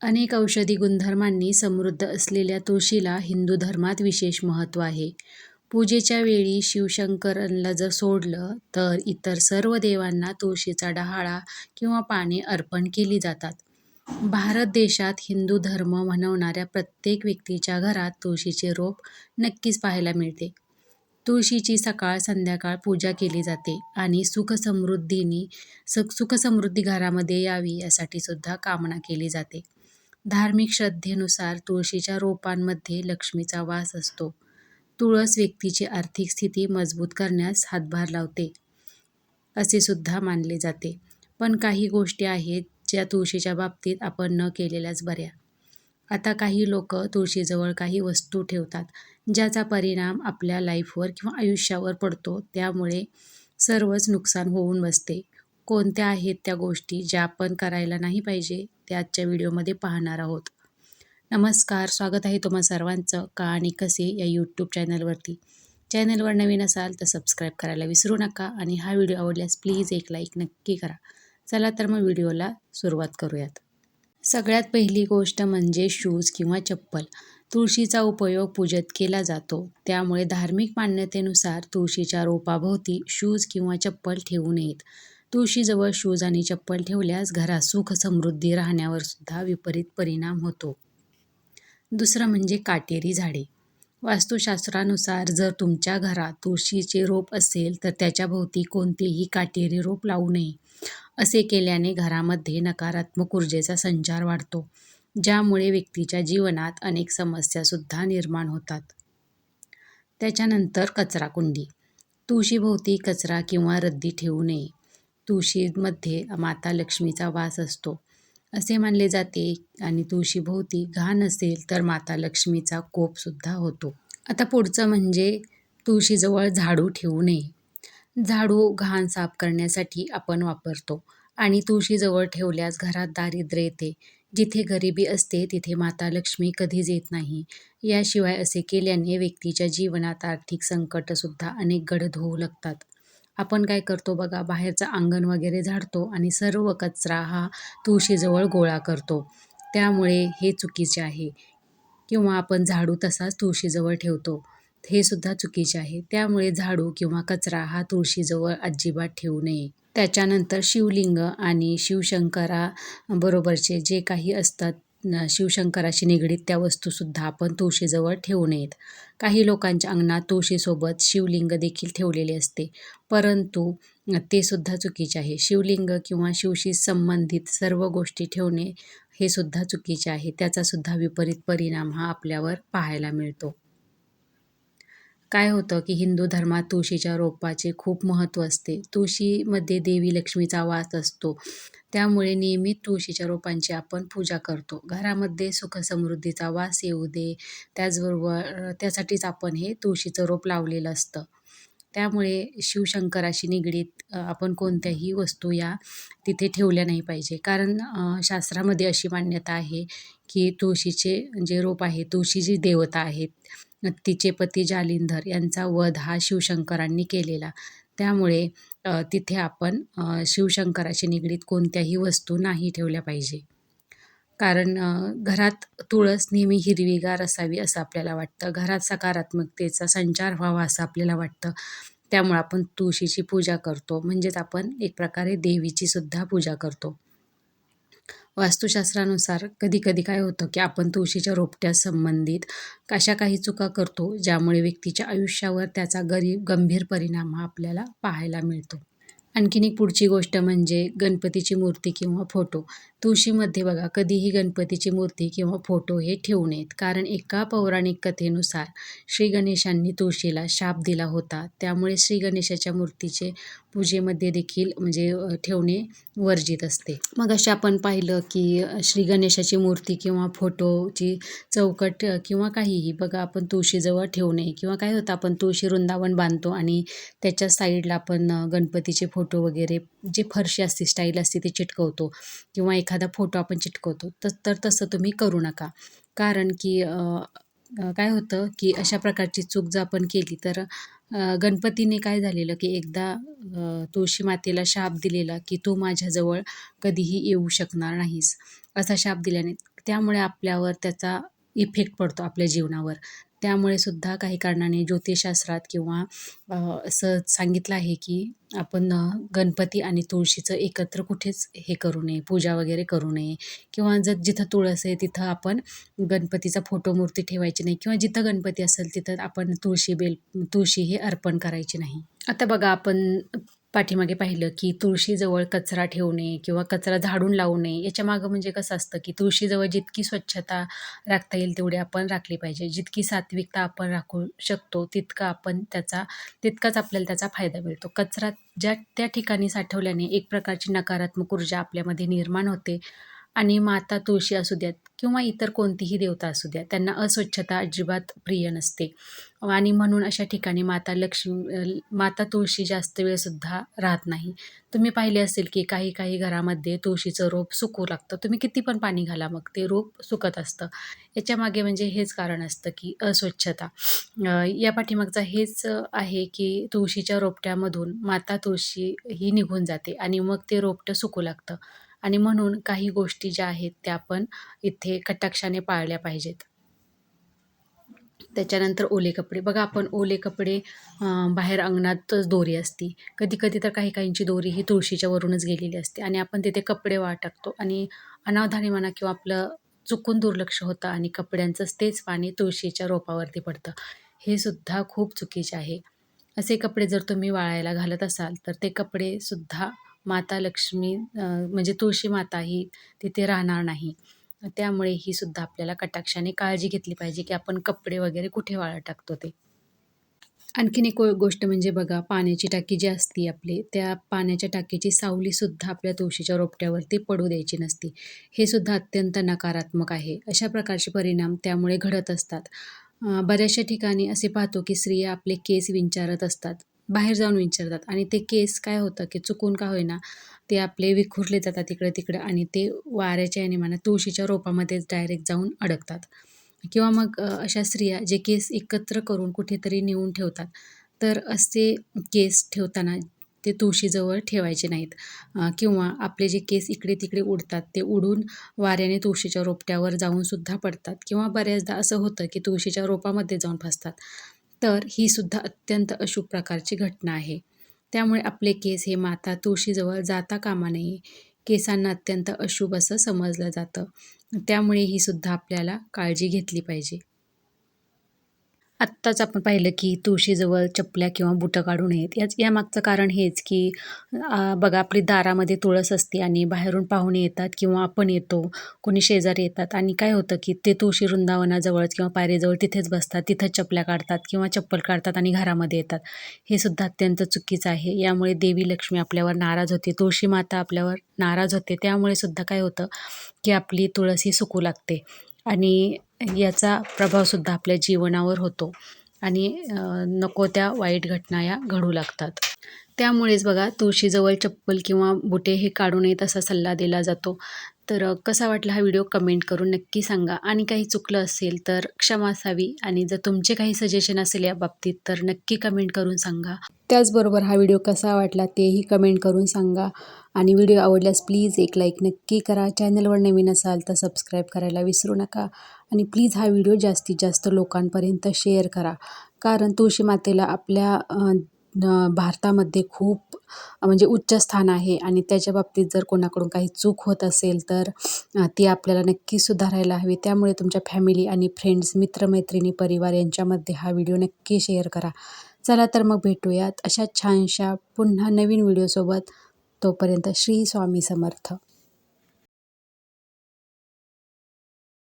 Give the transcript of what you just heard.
अनेक औषधी गुणधर्मांनी समृद्ध असलेल्या तुळशीला हिंदू धर्मात विशेष महत्त्व आहे. पूजेच्या वेळी शिवशंकरांना जर सोडलं तर इतर सर्व देवांना तुळशीचा डहाळा किंवा पाने अर्पण केली जातात. भारत देशात हिंदू धर्म म्हणवणाऱ्या प्रत्येक व्यक्तीच्या घरात तुळशीचे रोप नक्कीच पाहायला मिळते. तुळशीची सकाळ संध्याकाळ पूजा केली जाते आणि सुखसमृद्धी घरामध्ये यावी यासाठी सुद्धा कामना केली जाते. धार्मिक श्रद्धेनुसार तुळशीच्या रोपांमध्ये लक्ष्मीचा वास असतो. तुळस व्यक्तीची आर्थिक स्थिती मजबूत करण्यास हातभार लावते असे सुद्धा मानले जाते. पण काही गोष्टी आहेत ज्या तुळशीच्या बाबतीत आपण न केलेल्याच बऱ्या. आता काही लोक तुळशीजवळ काही वस्तू ठेवतात ज्याचा परिणाम आपल्या लाईफवर किंवा आयुष्यावर पडतो. त्यामुळे सर्वच नुकसान होऊन बसते. कोणत्या आहेत त्या गोष्टी ज्या आपण करायला नाही पाहिजे ते आजच्या व्हिडिओमध्ये पाहणार आहोत. नमस्कार, स्वागत आहे तुम्हा सर्वांचं कहाणी कसे या यूट्यूब चॅनलवरती. चॅनलवर नवीन असाल तर सबस्क्राईब करायला विसरू नका आणि हा व्हिडिओ आवडल्यास प्लीज एक लाईक नक्की करा. चला तर मग व्हिडिओला सुरुवात करूयात. सगळ्यात पहिली गोष्ट म्हणजे शूज किंवा चप्पल. तुळशीचा उपयोग पूजेत केला जातो. त्यामुळे धार्मिक मान्यतेनुसार तुळशीच्या रोपाभोवती शूज किंवा चप्पल ठेवू नयेत. तुळशीजवळ शूज आणि चप्पल ठेवल्यास घरात सुख समृद्धी राहण्यावर सुद्धा विपरीत परिणाम होतो. दुसरं म्हणजे काटेरी झाडे. वास्तुशास्त्रानुसार जर तुमच्या घरात तुळशीचे रोप असेल तर त्याच्या भोवती कोणतेही काटेरी रोप लावू नये. असे केल्याने घरामध्ये नकारात्मक ऊर्जेचा संचार वाढतो, ज्यामुळे व्यक्तीच्या जीवनात अनेक समस्या सुद्धा निर्माण होतात. त्याच्यानंतर कचराकुंडी. तुळशीभोवती कचरा किंवा रद्दी ठेवू नये. तुळशीमध्ये माता लक्ष्मीचा वास असतो असे मानले जाते आणि तुळशीभोवती घाण असेल तर माता लक्ष्मीचा कोप सुद्धा होतो. आता पुढचं म्हणजे तुळशीजवळ झाडू ठेवू नये. झाडू घाण साफ करण्यासाठी आपण वापरतो आणि तुळशीजवळ ठेवल्यास घरात दारिद्र्य येते. जिथे गरिबी असते तिथे माता लक्ष्मी कधीच येत नाही. याशिवाय असे केल्याने व्यक्तीच्या जीवनात आर्थिक संकट सुद्धा अनेक गडद होऊ लागतात. आपण काय करतो बघा, बाहेरचं अंगण वगैरे झाडतो आणि सर्व कचरा हा तुळशीजवळ गोळा करतो. त्यामुळे हे चुकीचे आहे. किंवा आपण झाडू तसाच तुळशीजवळ ठेवतो, हे सुद्धा चुकीचे आहे. त्यामुळे झाडू किंवा कचरा हा तुळशीजवळ अजिबात ठेवू नये. त्याच्यानंतर शिवलिंग आणि शिवशंकरा बरोबरचे जे काही असतात शिवशंकराशी निगडीत त्या वस्तूसुद्धा आपण तुळशीजवळ ठेवू नयेत. काही लोकांच्या अंगणात तुळशीसोबत शिवलिंग देखील ठेवलेले असते, परंतु ते सुद्धा चुकीचे आहे. शिवलिंग किंवा शिवशी संबंधित सर्व गोष्टी ठेवणे हे सुद्धा चुकीचे आहे. त्याचा सुद्धा विपरीत परिणाम हा आपल्यावर पाहायला मिळतो. काय होतं की हिंदू धर्मात तुळशीच्या रोपाचे खूप महत्त्व असते. तुळशीमध्ये देवी लक्ष्मीचा वास असतो. त्यामुळे नियमित तुळशीच्या रोपांची आपण पूजा करतो. घरामध्ये सुखसमृद्धीचा वास येऊ दे, त्याचबरोबर त्यासाठीच आपण हे तुळशीचं रोप लावलेलं असतं. त्यामुळे शिवशंकराशी निगडीत आपण कोणत्याही वस्तू या तिथे ठेवल्या नाही पाहिजे. कारण शास्त्रामध्ये अशी मान्यता आहे की तुळशीचे जे रोप आहे, तुळशी जी देवता आहेत, तिचे पती जालिंधर यांचा वध हा शिवशंकरांनी केलेला. त्यामुळे तिथे आपण शिवशंकराशी निगडीत कोणत्याही वस्तू नाही ठेवल्या पाहिजे. कारण घरात तुळस नेहमी हिरवीगार असावी असं आपल्याला वाटतं. घरात सकारात्मकतेचा संचार व्हावा असं आपल्याला वाटतं. त्यामुळे आपण तुळशीची पूजा करतो, म्हणजेच आपण एक प्रकारे देवीची सुद्धा पूजा करतो. वास्तुशास्त्रानुसार कधी कधी काय होतं की आपण तुळशीच्या रोपट्यास संबंधित अशा काही चुका करतो ज्यामुळे व्यक्तीच्या आयुष्यावर त्याचा गंभीर परिणाम हा आपल्याला पाहायला मिळतो. आणखीन एक पुढची गोष्ट म्हणजे गणपतीची मूर्ती किंवा फोटो. तुळशीमध्ये बघा, कधीही गणपतीची मूर्ती किंवा फोटो हे ठेवू नयेत. कारण एका पौराणिक कथेनुसार श्री गणेशांनी तुळशीला शाप दिला होता. त्यामुळे श्री गणेशाच्या मूर्तीचे पूजेमध्ये देखील म्हणजे ठेवणे वर्जित असते. मग असे आपण पाहिलं की श्री गणेशाची मूर्ती किंवा फोटोची चौकट किंवा काहीही बघा आपण तुळशीजवळ ठेवू नये. किंवा काय होतं, आपण तुळशी वृंदावन बांधतो आणि त्याच्या साईडला आपण गणपतीचे फोटो वगैरे जे फरशी असते, स्टाईल असते ते चिटकवतो किंवा एखादा फोटो आपण चिटकवतो. तर तसं तुम्ही करू नका. कारण की काय होतं की अशा प्रकारची चूक जर आपण केली तर गणपतीने काय झालेलं की एकदा तुळशी मातेला शाप दिलेला की तू माझ्याजवळ कधीही येऊ शकणार नाहीस, असा शाप दिल्याने त्यामुळे आपल्यावर त्याचा इफेक्ट पडतो आपल्या जीवनावर. त्यामुळे सुद्धा काही कारणाने ज्योतिषशास्त्रात किंवा असं सांगितलं आहे की आपण गणपती आणि तुळशीचं एकत्र कुठेच हे करू नये, पूजा वगैरे करू नये किंवा जर जिथं तुळस आहे तिथं आपण गणपतीचा फोटो मूर्ती ठेवायची नाही किंवा जिथं गणपती असेल तिथं आपण तुळशी हे अर्पण करायची नाही. आता बघा आपण पाठीमागे पाहिलं की तुळशीजवळ कचरा ठेवू नये किंवा कचरा झाडून लावू नये. याच्या मागं म्हणजे कसं असतं की तुळशीजवळ जितकी स्वच्छता राखता येईल तेवढी आपण राखली पाहिजे. जितकी सात्विकता आपण राखू शकतो तितकाच आपल्याला त्याचा फायदा मिळतो. कचरा त्या ठिकाणी साठवल्याने एक प्रकारची नकारात्मक ऊर्जा आपल्यामध्ये निर्माण होते आणि माता तुळशी असू द्यात किंवा इतर कोणतीही देवता असू द्या, त्यांना अस्वच्छता अजिबात प्रिय नसते आणि म्हणून अशा ठिकाणी माता तुळशी जास्त वेळसुद्धा राहत नाही. तुम्ही पाहिले असेल की काही काही घरामध्ये तुळशीचं रोप सुकू लागतं. तुम्ही किती पण पाणी घाला मग ते रोप सुकत असतं. याच्यामागे म्हणजे हेच कारण असतं की अस्वच्छता. या पाठीमागचा हेच आहे की तुळशीच्या रोपट्यामधून माता तुळशी ही निघून जाते आणि मग ते रोपटं सुकू लागतं आणि म्हणून काही गोष्टी ज्या आहेत त्या आपण इथे कटाक्षाने पाळल्या पाहिजेत. त्याच्यानंतर ओले कपडे. बघा आपण ओले कपडे बाहेर अंगणातच दोरी असती. कधी-कधी तर काही-काहींची दोरी ही तुळशीच्या वरूनच गेलेली असते आणि आपण तिथे कपडे वाळत टाकतो आणि अनावधानी म्हणा किंवा आपलं चुकून दुर्लक्ष होतं आणि कपड्यांचंच तेच पाणी तुळशीच्या रोपावरती पडतं. हे सुद्धा खूप चुकीचे आहे. असे कपडे जर तुम्ही वाळायला घालत असाल तर ते कपडेसुद्धा माता लक्ष्मी म्हणजे तुळशी माता ही तिथे राहणार नाही. त्यामुळे ही सुद्धा आपल्याला कटाक्षाने काळजी घेतली पाहिजे की आपण कपडे वगैरे कुठे वाळत टाकतो ते. आणखीन एक गोष्ट म्हणजे बघा पाण्याची टाकी जी असती आपली, त्या पाण्याच्या टाकीची सावलीसुद्धा आपल्या तुळशीच्या रोपट्यावरती पडू द्यायची नसते. हे सुद्धा अत्यंत नकारात्मक आहे. अशा प्रकारचे परिणाम त्यामुळे घडत असतात. बऱ्याचशा ठिकाणी असे पाहतो की स्त्रिया आपले केस विंचारत असतात. बाहेर जाऊन विंचरतात आणि ते केस काय होतं की चुकून का होईना ते आपले विखुरले जातात इकडं-तिकडं आणि ते वाऱ्याच्या याने म्हणा तुळशीच्या रोपामध्येच डायरेक्ट जाऊन अडकतात. किंवा मग अशा स्त्रिया जे केस एकत्र करून कुठेतरी नेऊन ठेवतात. तर असे केस ठेवताना ते तुळशीजवळ ठेवायचे नाहीत. किंवा आपले जे केस इकडे-तिकडे उडतात ते उडून वाऱ्याने तुळशीच्या रोपट्यावर जाऊन सुद्धा पडतात किंवा बऱ्याचदा असं होतं की तुळशीच्या रोपामध्ये जाऊन फसतात. तर ही सुद्धा अत्यंत अशुभ प्रकारची घटना आहे. त्यामुळे आपले केस हे माता तुळशीजवळ जाता कामा नये. केसांना अत्यंत अशुभ असं समजलं जातं. त्यामुळे ही सुद्धा आपल्याला काळजी घेतली पाहिजे. आत्ताच आपण पाहिलं की तुळशीजवळ चपल्या किंवा बुटं काढू नयेत. यामागचं कारण हेच की बघा आपली दारामध्ये तुळस असते आणि बाहेरून पाहुणे येतात किंवा आपण येतो, कोणी शेजारी येतात आणि काय होतं की ते तुळशी वृंदावनाजवळच किंवा पायरीजवळ तिथेच बसतात, तिथंच चपल्या काढतात किंवा चप्पल काढतात आणि घरामध्ये येतात. हे सुद्धा अत्यंत चुकीचं आहे. यामुळे देवी लक्ष्मी आपल्यावर नाराज होते, तुळशी माता आपल्यावर नाराज होते. त्यामुळे सुद्धा काय होतं की आपली तुळस ही सुकू लागते आणि याचा प्रभावसुद्धा आपल्या जीवनावर होतो आणि नको त्या वाईट घटना या घडू लागतात. त्यामुळेच बघा तुळशीजवळ चप्पल किंवा बुटे हे काढू नयेत असा सल्ला दिला जातो. तर कसा वाटला हा व्हिडिओ कमेंट करून नक्की सांगा आणि काही चुकलं असेल तर क्षमा असावी आणि जर तुमचे काही सजेशन असेल या बाबतीत तर नक्की कमेंट करून सांगा. त्याचबरोबर हा व्हिडिओ कसा वाटला तेही कमेंट करून सांगा आणि व्हिडिओ आवडल्यास प्लीज एक लाईक नक्की करा. चॅनलवर नवीन असाल तर सबस्क्राईब करायला विसरू नका आणि प्लीज हा व्हिडिओ जास्तीत जास्त लोकांपर्यंत शेअर करा. कारण तुळशी मातेला आपल्या भारतामध्ये खूप म्हणजे उच्च स्थान आहे आणि त्याच्या बाबतीत जर कोणाकडून काही चूक होत असेल तर ती आपल्याला नक्की सुधारायला हवी. त्यामुळे तुमच्या फॅमिली आणि फ्रेंड्स, मित्रमैत्रिणी, परिवार यांच्यामध्ये हा व्हिडिओ नक्की शेअर करा. चला तर मग भेटूयात अशा छानशा पुन्हा नवीन व्हिडिओसोबत. तोपर्यंत श्री स्वामी समर्थ.